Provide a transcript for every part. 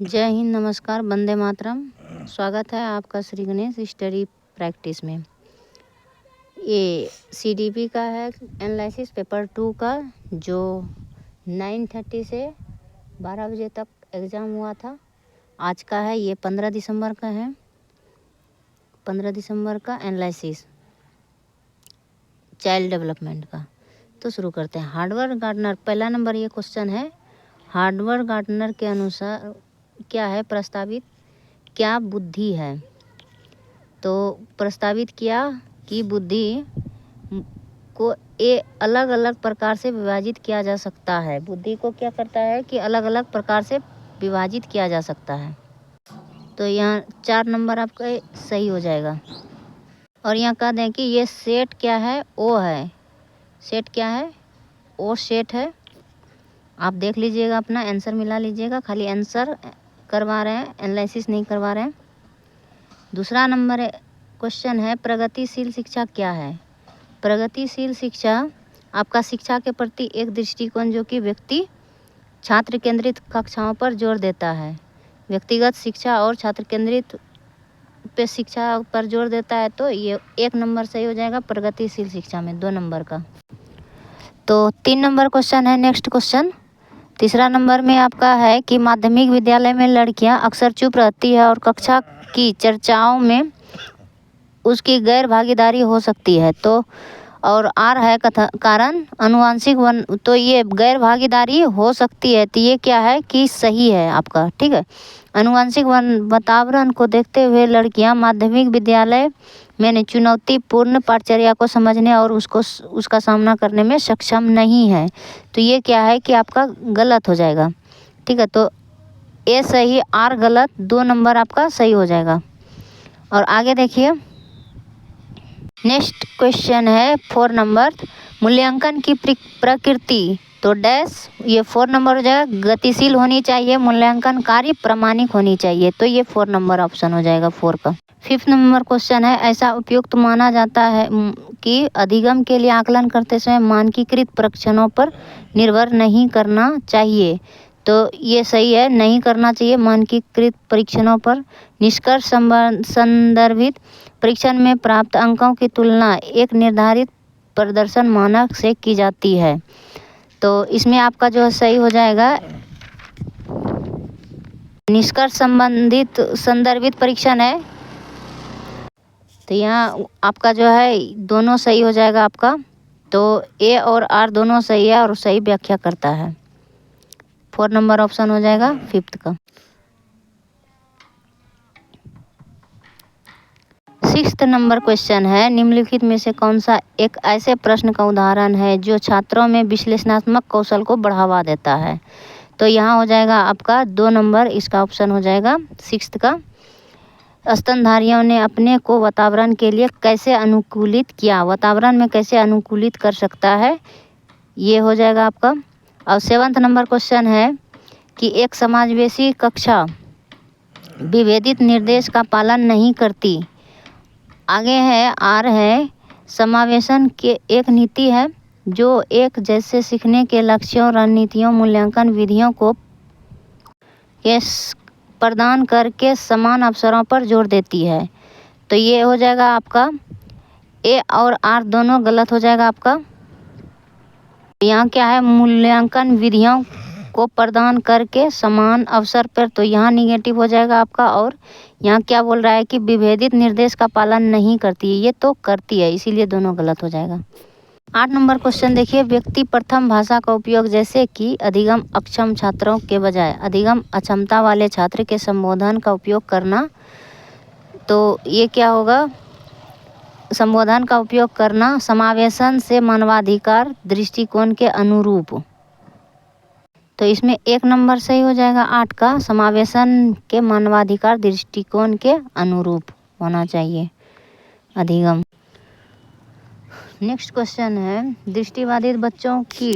जय हिंद, नमस्कार, वंदे मातरम। स्वागत है आपका श्री गणेश स्टडी प्रैक्टिस में। ये सीडीपी का है एनालिसिस पेपर 2 का, जो 9:30 से 12 बजे तक एग्ज़ाम हुआ था। आज का है, ये 15 दिसंबर का है। 15 दिसंबर का एनालिसिस चाइल्ड डेवलपमेंट का। तो शुरू करते हैं। हार्वर्ड गार्डनर, पहला नंबर ये क्वेश्चन है। हार्वर्ड गार्डनर के अनुसार क्या है प्रस्तावित, क्या बुद्धि है? तो प्रस्तावित किया कि बुद्धि को अलग अलग प्रकार से विभाजित किया जा सकता है। बुद्धि को क्या करता है कि अलग अलग प्रकार से विभाजित किया जा सकता है। तो यहाँ 4 नंबर आपका सही हो जाएगा। और यहाँ कह दें कि ये सेट क्या है, ओ है। सेट क्या है? ओ सेट है। आप देख लीजिएगा, अपना आंसर मिला लीजिएगा। खाली आंसर करवा रहे हैं, एनालिसिस नहीं करवा रहे हैं। दूसरा नंबर क्वेश्चन है, प्रगतिशील शिक्षा क्या है? प्रगतिशील शिक्षा आपका शिक्षा के प्रति एक दृष्टिकोण जो कि व्यक्ति छात्र केंद्रित कक्षाओं पर जोर देता है। व्यक्तिगत शिक्षा और छात्र केंद्रित पे शिक्षा पर जोर देता है। तो ये 1 नंबर सही हो जाएगा प्रगतिशील शिक्षा में, 2 नंबर का। तो 3 नंबर क्वेश्चन है नेक्स्ट क्वेश्चन। तीसरा नंबर में आपका है कि माध्यमिक विद्यालय में लड़कियां अक्सर चुप रहती है और कक्षा की चर्चाओं में उसकी गैर भागीदारी हो सकती है। तो और आर है कारण अनुवांशिक वन। तो ये गैर भागीदारी हो सकती है, तो ये क्या है कि सही है आपका, ठीक है। अनुवांशिक वातावरण को देखते हुए लड़कियां माध्यमिक विद्यालय में चुनौतीपूर्ण पाठचर्या को समझने और उसका सामना करने में सक्षम नहीं है। तो ये क्या है कि आपका गलत हो जाएगा, ठीक है। तो ए सही, आर गलत, 2 नंबर आपका सही हो जाएगा। और आगे देखिए, नेक्स्ट क्वेश्चन है 4 नंबर, मूल्यांकन की प्रकृति। तो डैश, ये 4 नंबर हो जाएगा। गतिशील होनी चाहिए, मूल्यांकन कार्य प्रामाणिक होनी चाहिए। तो ये 4 नंबर ऑप्शन हो जाएगा 4 का। 5 नंबर क्वेश्चन है, ऐसा उपयुक्त माना जाता है कि अधिगम के लिए आकलन करते समय मानकीकृत परीक्षणों पर निर्भर नहीं करना चाहिए। तो ये सही है, नहीं करना चाहिए मानकीकृत परीक्षणों पर। निष्कर्ष संदर्भित परीक्षण में प्राप्त अंकों की तुलना एक निर्धारित प्रदर्शन मानक से की जाती है। तो इसमें आपका जो सही हो जाएगा निष्कर्ष संबंधित संदर्भित परीक्षण है। तो यहाँ आपका जो है दोनों सही हो जाएगा आपका। तो ए और आर दोनों सही है और सही व्याख्या करता है। 4 नंबर ऑप्शन हो जाएगा 5th का। 6th नंबर क्वेश्चन है, निम्नलिखित में से कौन सा एक ऐसे प्रश्न का उदाहरण है जो छात्रों में विश्लेषणात्मक कौशल को बढ़ावा देता है? तो यहाँ हो जाएगा आपका 2 नंबर, इसका ऑप्शन हो जाएगा 6th का। स्तनधारियों ने अपने को वातावरण के लिए कैसे अनुकूलित किया? वातावरण में कैसे अनुकूलित कर सकता है, ये हो जाएगा आपका। और 7th नंबर क्वेश्चन है कि एक समावेशी कक्षा विभेदित निर्देश का पालन नहीं करती। आगे है आर है, समावेशन के एक नीति है जो एक जैसे सीखने के लक्ष्यों, रणनीतियों, मूल्यांकन विधियों को प्रदान करके समान अवसरों पर जोर देती है। तो ये हो जाएगा आपका ए और आर दोनों गलत हो जाएगा आपका। यहाँ क्या है, मूल्यांकन विधियों को प्रदान करके समान अवसर पर, तो यहाँ निगेटिव हो जाएगा आपका। और यहाँ क्या बोल रहा है कि विभेदित निर्देश का पालन नहीं करती है, ये तो करती है, इसीलिए दोनों गलत हो जाएगा। 8 नंबर क्वेश्चन देखिए, व्यक्ति प्रथम भाषा का उपयोग जैसे कि अधिगम अक्षम छात्रों के बजाय अधिगम अक्षमता वाले छात्र के संबोधन का उपयोग करना। तो ये क्या होगा, संबोधन का उपयोग करना समावेशन से मानवाधिकार दृष्टिकोण के अनुरूप। तो इसमें 1 नंबर सही हो जाएगा 8 का, समावेशन के मानवाधिकार दृष्टिकोण के अनुरूप होना चाहिए अधिगम। नेक्स्ट क्वेश्चन है, दृष्टिबाधित बच्चों की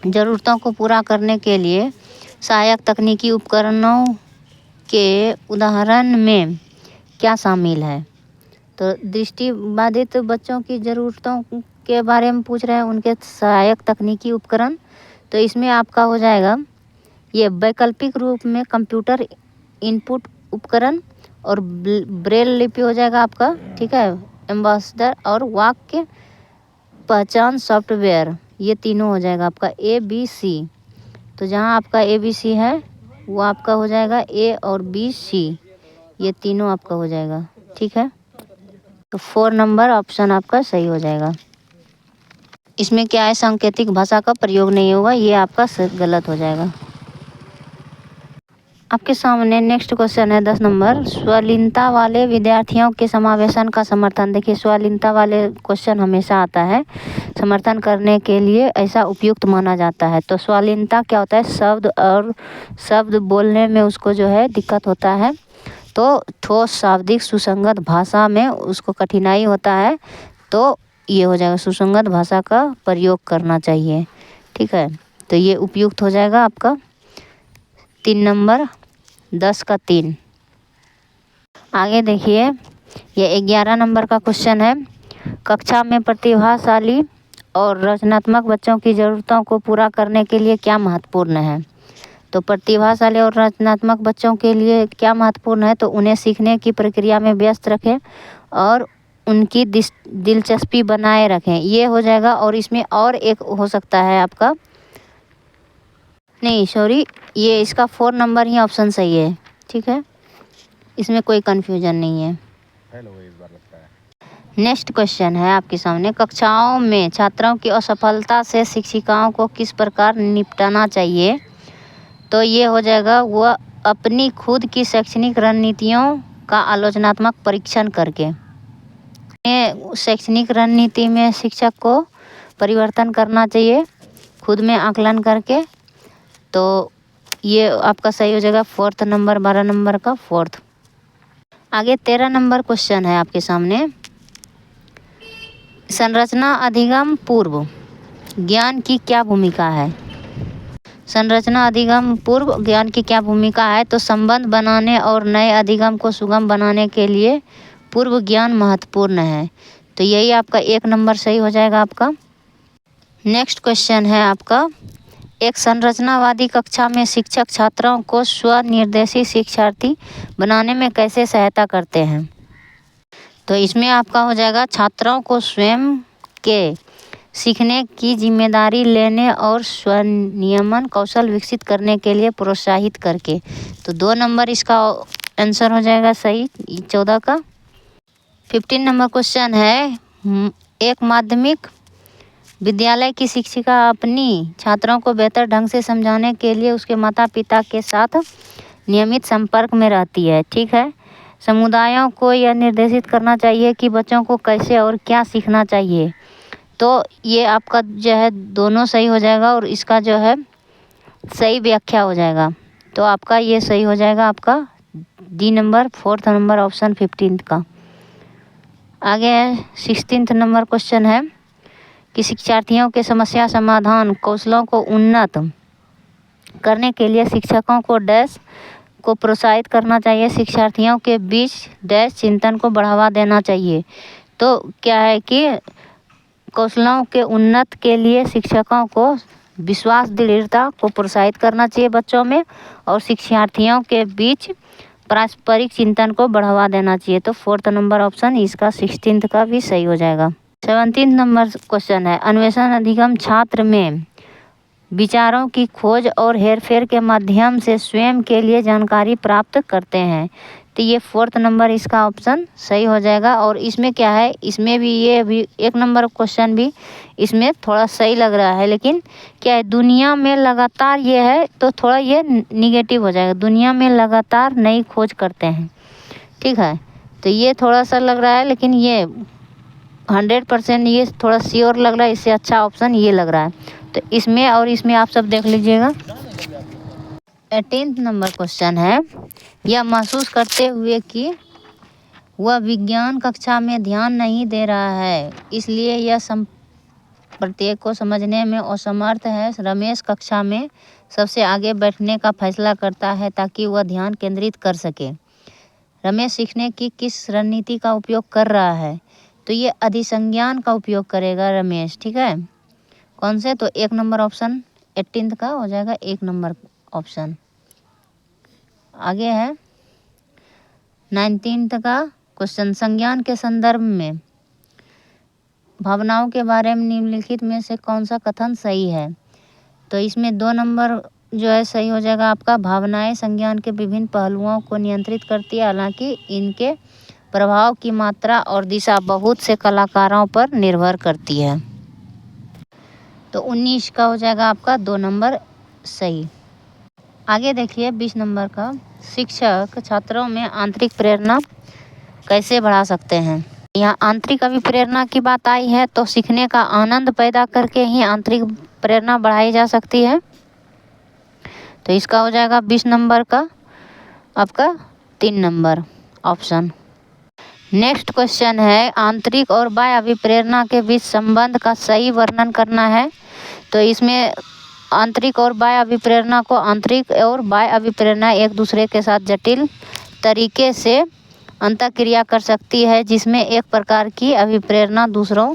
ज़रूरतों को पूरा करने के लिए सहायक तकनीकी उपकरणों के उदाहरण में क्या शामिल है? तो दृष्टिबाधित बच्चों की ज़रूरतों के बारे में पूछ रहे हैं, उनके सहायक तकनीकी उपकरण। तो इसमें आपका हो जाएगा ये वैकल्पिक रूप में कंप्यूटर इनपुट उपकरण और ब्रेल लिपि हो जाएगा आपका, ठीक है, एम्बेसडर और वाक्य पहचान सॉफ्टवेयर, ये तीनों हो जाएगा आपका ABC। तो जहाँ आपका ABC है वो आपका हो जाएगा A और BC, ये तीनों आपका हो जाएगा, ठीक है। तो 4 नंबर ऑप्शन आपका सही हो जाएगा। इसमें क्या है, सांकेतिक भाषा का प्रयोग नहीं होगा, ये आपका गलत हो जाएगा। आपके सामने नेक्स्ट क्वेश्चन है 10 नंबर, स्वलीनता वाले विद्यार्थियों के समावेशन का समर्थन। देखिए स्वलीनता वाले क्वेश्चन हमेशा आता है, समर्थन करने के लिए ऐसा उपयुक्त माना जाता है। तो स्वलीनता क्या होता है, शब्द बोलने में उसको जो है दिक्कत होता है, तो ठोस शाब्दिक सुसंगत भाषा में उसको कठिनाई होता है, तो ये हो जाएगा सुसंगत भाषा का प्रयोग करना चाहिए, ठीक है। तो ये उपयुक्त हो जाएगा आपका 3 नंबर, 10 का 3। आगे देखिए ये 11 नंबर का क्वेश्चन है, कक्षा में प्रतिभाशाली और रचनात्मक बच्चों की ज़रूरतों को पूरा करने के लिए क्या महत्वपूर्ण है। तो प्रतिभाशाली और रचनात्मक बच्चों के लिए क्या महत्वपूर्ण है, तो उन्हें सीखने की प्रक्रिया में व्यस्त रखें और उनकी दिलचस्पी बनाए रखें, ये हो जाएगा। और इसमें और एक हो सकता है आपका, नहीं सॉरी, ये इसका 4 नंबर ही ऑप्शन सही है, ठीक है, इसमें कोई कन्फ्यूजन नहीं है। नेक्स्ट क्वेश्चन है आपके सामने, कक्षाओं में छात्रों की असफलता से शिक्षिकाओं को किस प्रकार निपटाना चाहिए। तो ये हो जाएगा वह अपनी खुद की शैक्षणिक रणनीतियों का आलोचनात्मक परीक्षण करके, शैक्षणिक रणनीति में शिक्षक को परिवर्तन करना चाहिए खुद में आकलन करके। तो ये आपका सही हो जाएगा 4th नंबर, 12 नंबर का 4th। आगे 13 नंबर क्वेश्चन है आपके सामने, संरचना अधिगम पूर्व ज्ञान की क्या भूमिका है। संरचना अधिगम पूर्व ज्ञान की क्या भूमिका है, तो संबंध बनाने और नए अधिगम को सुगम बनाने के लिए पूर्व ज्ञान महत्वपूर्ण है। तो यही आपका 1 नंबर सही हो जाएगा आपका। नेक्स्ट क्वेश्चन है आपका, एक संरचनावादी कक्षा में शिक्षक छात्रों को स्वनिर्देशित शिक्षार्थी बनाने में कैसे सहायता करते हैं। तो इसमें आपका हो जाएगा छात्रों को स्वयं के सीखने की जिम्मेदारी लेने और स्वनियमन कौशल विकसित करने के लिए प्रोत्साहित करके। तो 2 नंबर इसका आंसर हो जाएगा सही 14 का। 15 नंबर क्वेश्चन है, एक माध्यमिक विद्यालय की शिक्षिका अपनी छात्रों को बेहतर ढंग से समझाने के लिए उसके माता पिता के साथ नियमित संपर्क में रहती है, ठीक है। समुदायों को यह निर्देशित करना चाहिए कि बच्चों को कैसे और क्या सीखना चाहिए। तो ये आपका जो है दोनों सही हो जाएगा और इसका जो है सही व्याख्या हो जाएगा। तो आपका ये सही हो जाएगा आपका D number, 4th number option 15 का। आगे है 16th नंबर क्वेश्चन है कि शिक्षार्थियों के समस्या समाधान कौशलों को उन्नत करने के लिए शिक्षकों को डैश को प्रोत्साहित करना चाहिए, शिक्षार्थियों के बीच डैश चिंतन को बढ़ावा देना चाहिए। तो क्या है कि कौशलों के उन्नत के लिए शिक्षकों को विश्वास दृढ़ता को प्रोत्साहित करना चाहिए बच्चों में, और शिक्षार्थियों के बीच पारस्परिक चिंतन को बढ़ावा देना चाहिए। तो 4th नंबर ऑप्शन इसका 16th का भी सही हो जाएगा। 17 नंबर क्वेश्चन है, अन्वेषण अधिगम छात्र में विचारों की खोज और हेरफेर के माध्यम से स्वयं के लिए जानकारी प्राप्त करते हैं। तो ये 4th नंबर इसका ऑप्शन सही हो जाएगा। और इसमें क्या है, इसमें भी ये भी 1 नंबर क्वेश्चन भी इसमें थोड़ा सही लग रहा है, लेकिन क्या है दुनिया में लगातार ये है तो थोड़ा ये निगेटिव हो जाएगा, दुनिया में लगातार नई खोज करते हैं, ठीक है। तो ये थोड़ा सा लग रहा है, लेकिन ये 100% ये थोड़ा श्योर लग रहा है, इससे अच्छा ऑप्शन ये लग रहा है। तो इसमें और इसमें आप सब देख लीजिएगा। 18th नंबर क्वेश्चन है, यह महसूस करते हुए कि वह विज्ञान कक्षा में ध्यान नहीं दे रहा है, इसलिए यह प्रत्येक को समझने में असमर्थ है, रमेश कक्षा में सबसे आगे बैठने का फैसला करता है ताकि वह ध्यान केंद्रित कर सके। रमेश सीखने की किस रणनीति का उपयोग कर रहा है। तो ये अधिसंज्ञान का उपयोग करेगा रमेश, ठीक है। कौन से, तो 1 नंबर ऑप्शन 18th का हो जाएगा 1 नंबर ऑप्शन। आगे है 19th का क्वेश्चन, संज्ञान के संदर्भ में भावनाओं के बारे में निम्नलिखित में से कौन सा कथन सही है। तो इसमें 2 नंबर जो है सही हो जाएगा आपका। भावनाएं संज्ञान के विभिन्न पहलुओं को नियंत्रित करती है, हालांकि इनके प्रभाव की मात्रा और दिशा बहुत से कलाकारों पर निर्भर करती है। तो 19 का हो जाएगा आपका 2 नंबर सही। आगे देखिए 20 नंबर का, शिक्षक छात्रों में आंतरिक प्रेरणा कैसे बढ़ा सकते हैं। यहाँ आंतरिक अभिप्रेरणा की बात आई है, तो सीखने का आनंद पैदा करके ही आंतरिक प्रेरणा बढ़ाई जा सकती है। तो इसका हो जाएगा 20 नंबर का आपका 3 नंबर ऑप्शन। नेक्स्ट क्वेश्चन है, आंतरिक और बाह्य अभिप्रेरणा के बीच संबंध का सही वर्णन करना है। तो इसमें आंतरिक और बाह्य अभिप्रेरणा को, आंतरिक और बाह्य अभिप्रेरणा एक दूसरे के साथ जटिल तरीके से अंतःक्रिया कर सकती है, जिसमें एक प्रकार की अभिप्रेरणा दूसरों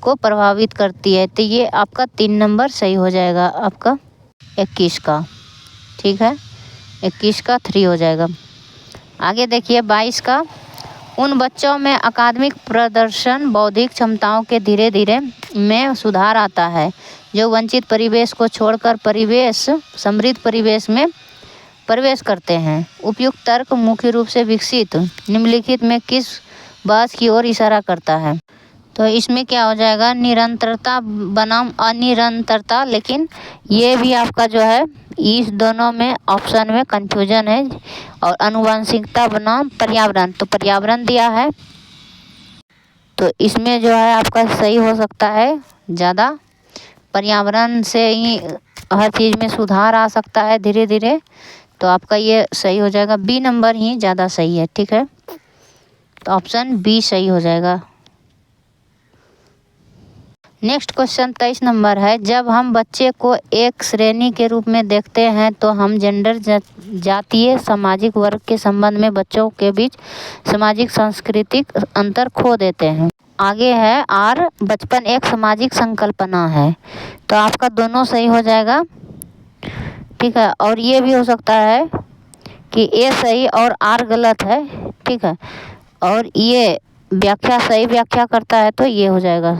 को प्रभावित करती है। तो ये आपका 3 नंबर सही हो जाएगा आपका 21 का। ठीक है, 21 का 3 हो जाएगा। आगे देखिए 22 का, उन बच्चों में अकादमिक प्रदर्शन, बौद्धिक क्षमताओं के धीरे धीरे में सुधार आता है जो वंचित परिवेश को छोड़कर परिवेश समृद्ध परिवेश में प्रवेश करते हैं। उपयुक्त तर्क मुख्य रूप से विकसित निम्नलिखित में किस बात की ओर इशारा करता है। तो इसमें क्या हो जाएगा, निरंतरता बनाम अनिरंतरता, लेकिन ये भी आपका जो है इस दोनों में ऑप्शन में कंफ्यूजन है। और आनुवंशिकता बनाम पर्यावरण, तो पर्यावरण दिया है, तो इसमें जो है आपका सही हो सकता है ज़्यादा, पर्यावरण से ही हर चीज़ में सुधार आ सकता है धीरे धीरे। तो आपका ये सही हो जाएगा, बी नंबर ही ज़्यादा सही है। ठीक है, तो ऑप्शन बी सही हो जाएगा। नेक्स्ट क्वेश्चन 23 नंबर है, जब हम बच्चे को एक श्रेणी के रूप में देखते हैं तो हम जेंडर, जातीय, सामाजिक वर्ग के संबंध में बच्चों के बीच सामाजिक सांस्कृतिक अंतर खो देते हैं। आगे है आर, बचपन एक सामाजिक संकल्पना है। तो आपका दोनों सही हो जाएगा। ठीक है, और ये भी हो सकता है कि ए सही और आर गलत है। ठीक है, और ये व्याख्या सही व्याख्या करता है, तो ये हो जाएगा।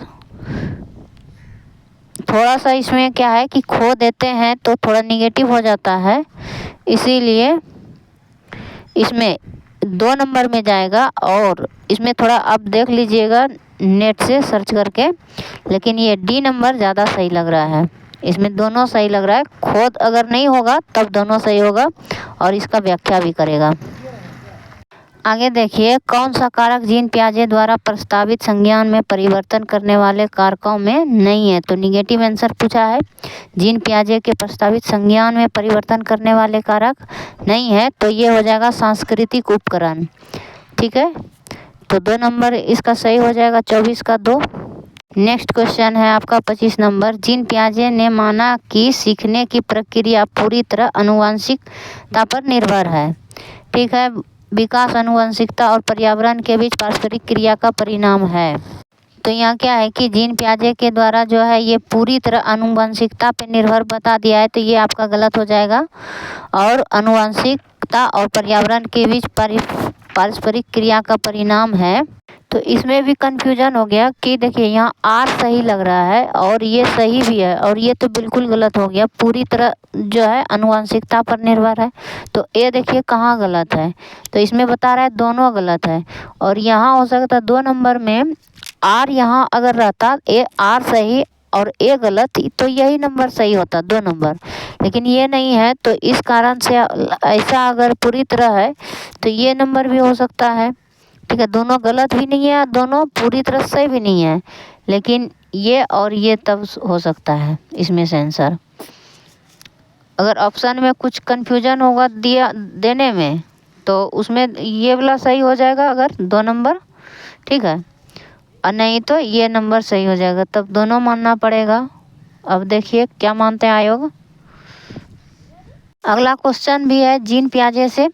थोड़ा सा इसमें क्या है कि खो देते हैं तो थोड़ा निगेटिव हो जाता है, इसीलिए इसमें 2 नंबर में जाएगा। और इसमें थोड़ा आप देख लीजिएगा नेट से सर्च करके, लेकिन ये डी नंबर ज़्यादा सही लग रहा है। इसमें दोनों सही लग रहा है, खोद अगर नहीं होगा तब दोनों सही होगा और इसका व्याख्या भी करेगा। आगे देखिए, कौन सा कारक जीन पियाजे द्वारा प्रस्तावित संज्ञान में परिवर्तन करने वाले कारकों में नहीं है। तो निगेटिव आंसर पूछा है, जीन पियाजे के प्रस्तावित संज्ञान में परिवर्तन करने वाले कारक नहीं है, तो ये हो जाएगा सांस्कृतिक उपकरण। ठीक है, तो 2 नंबर इसका सही हो जाएगा, 24 का 2। नेक्स्ट क्वेश्चन है आपका 25 नंबर, जीन पियाजे ने माना कि सीखने की प्रक्रिया पूरी तरह आनुवंशिकता पर निर्भर है। ठीक है, विकास आनुवंशिकता और पर्यावरण के बीच पारस्परिक क्रिया का परिणाम है। तो यहाँ क्या है कि जीन पियाजे के द्वारा जो है ये पूरी तरह आनुवंशिकता पे निर्भर बता दिया है, तो ये आपका गलत हो जाएगा। और आनुवंशिकता और पर्यावरण के बीच पारस्परिक क्रिया का परिणाम है, तो इसमें भी कंफ्यूजन हो गया कि देखिए यहाँ आर सही लग रहा है और ये सही भी है, और ये तो बिल्कुल गलत हो गया, पूरी तरह जो है आनुवंशिकता पर निर्भर है। तो ये देखिए कहाँ गलत है, तो इसमें बता रहा है दोनों गलत है। और यहाँ हो सकता है 2 नंबर में आर, यहाँ अगर रहता ए आर सही और ए गलत, तो यही नंबर सही होता 2 नंबर, लेकिन ये नहीं है। तो इस कारण से ऐसा अगर पूरी तरह है तो ये नंबर भी हो सकता है। ठीक है, दोनों गलत भी नहीं है, दोनों पूरी तरह सही भी नहीं है, लेकिन ये और ये तब हो सकता है इसमें से आंसर। अगर ऑप्शन में कुछ कंफ्यूजन होगा दिया देने में, तो उसमें ये वाला सही हो जाएगा अगर 2 नंबर। ठीक है, और नहीं तो ये नंबर सही हो जाएगा, तब दोनों मानना पड़ेगा। अब देखिए क्या मानते हैं आयोग। अगला क्वेश्चन भी है जीन पियाजे से,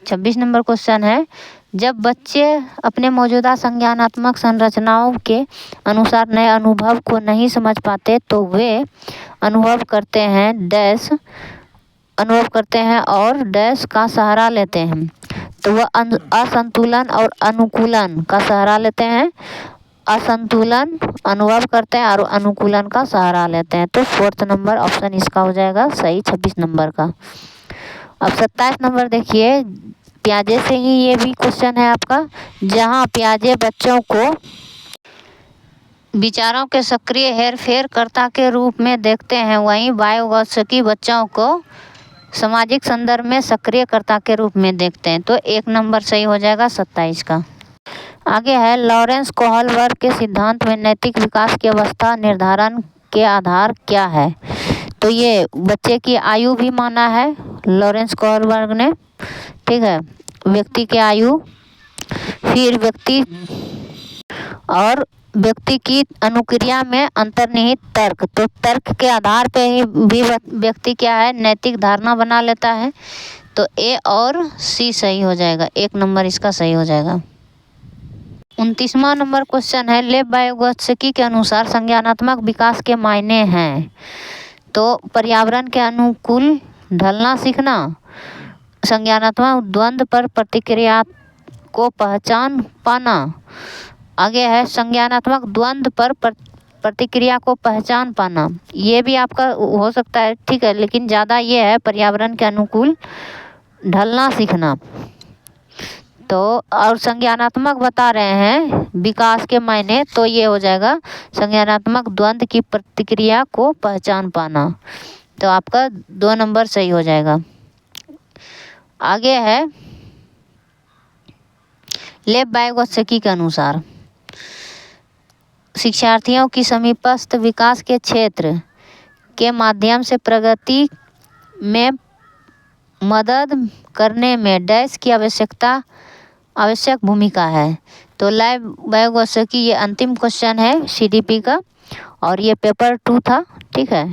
26 नंबर क्वेश्चन है, जब बच्चे अपने मौजूदा संज्ञानात्मक संरचनाओं के अनुसार नए अनुभव को नहीं समझ पाते तो वे अनुभव करते हैं डैश अनुभव करते हैं और डैश का सहारा लेते हैं। तो वह असंतुलन और अनुकूलन का सहारा लेते हैं, असंतुलन अनुभव करते हैं और अनुकूलन का सहारा लेते हैं। तो 4th नंबर ऑप्शन इसका हो जाएगा सही 26 नंबर का। अब 27 नंबर देखिए, प्याजे से ही ये भी क्वेश्चन है आपका। जहाँ प्याजे बच्चों को विचारों के सक्रिय हेरफेर कर्ता के रूप में देखते हैं, वहीं वायोगोत्स्की बच्चों को सामाजिक संदर्भ में सक्रियकर्ता के रूप में देखते हैं। तो 1 नंबर सही हो जाएगा 27 का। आगे है, लॉरेंस कोहलबर्ग के सिद्धांत में नैतिक विकास की अवस्था निर्धारण के आधार क्या है। तो ये बच्चे की आयु भी माना है लॉरेंस कोहलबर्ग ने, ठीक है, व्यक्ति की आयु, फिर व्यक्ति की अनुक्रिया में अंतर्निहित तर्क। तो तर्क के आधार पे ही भी व्यक्ति क्या है, नैतिक धारणा बना लेता है। तो ए और सी सही हो जाएगा, 1 नंबर इसका सही हो जाएगा। 29वां नंबर क्वेश्चन है, लेव वाइगोत्स्की के अनुसार संज्ञानात्मक विकास के मायने हैं। तो पर्यावरण के अनुकूल ढलना सीखना, संज्ञानात्मक द्वंद्व पर प्रतिक्रिया को पहचान पाना। आगे है, संज्ञानात्मक द्वंद्व पर प्रतिक्रिया को पहचान पाना। ये भी आपका हो सकता है, ठीक है, लेकिन ज़्यादा ये है पर्यावरण के अनुकूल ढलना सीखना। तो और संज्ञानात्मक बता रहे हैं विकास के मायने, तो ये हो जाएगा संज्ञानात्मक द्वंद्व की प्रतिक्रिया को पहचान पाना। तो आपका 2 नंबर सही हो जाएगा। आगे है, लेव वाइगोत्स्की के अनुसार शिक्षार्थियों की समीपस्थ विकास के क्षेत्र के माध्यम से प्रगति में मदद करने में डैश की आवश्यक भूमिका है। तो लेव वाइगोत्स्की, ये अंतिम क्वेश्चन है सीडीपी का और ये पेपर 2 था, ठीक है,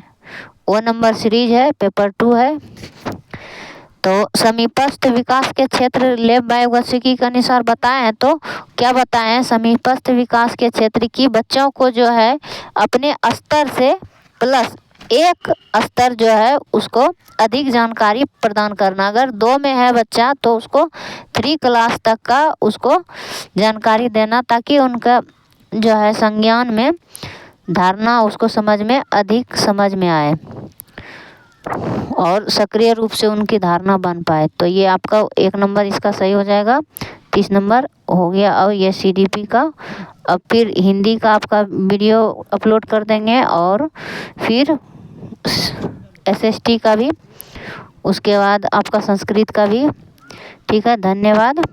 वो नंबर सीरीज है, पेपर 2 है। तो समीपस्थ विकास के क्षेत्र लेव वाइगोत्स्की के अनुसार बताए हैं। तो क्या बताए हैं, समीपस्थ विकास के क्षेत्र की बच्चों को जो है अपने स्तर से प्लस 1 स्तर जो है उसको अधिक जानकारी प्रदान करना। अगर 2 में है बच्चा तो उसको 3 क्लास तक का उसको जानकारी देना, ताकि उनका जो है संज्ञान में धारणा उसको अधिक समझ में आए और सक्रिय रूप से उनकी धारणा बन पाए। तो ये आपका 1 नंबर इसका सही हो जाएगा। 30 नंबर हो गया। और ये सीडीपी का, अब फिर हिंदी का आपका वीडियो अपलोड कर देंगे और फिर एसएसटी का भी, उसके बाद आपका संस्कृत का भी, ठीक है। धन्यवाद।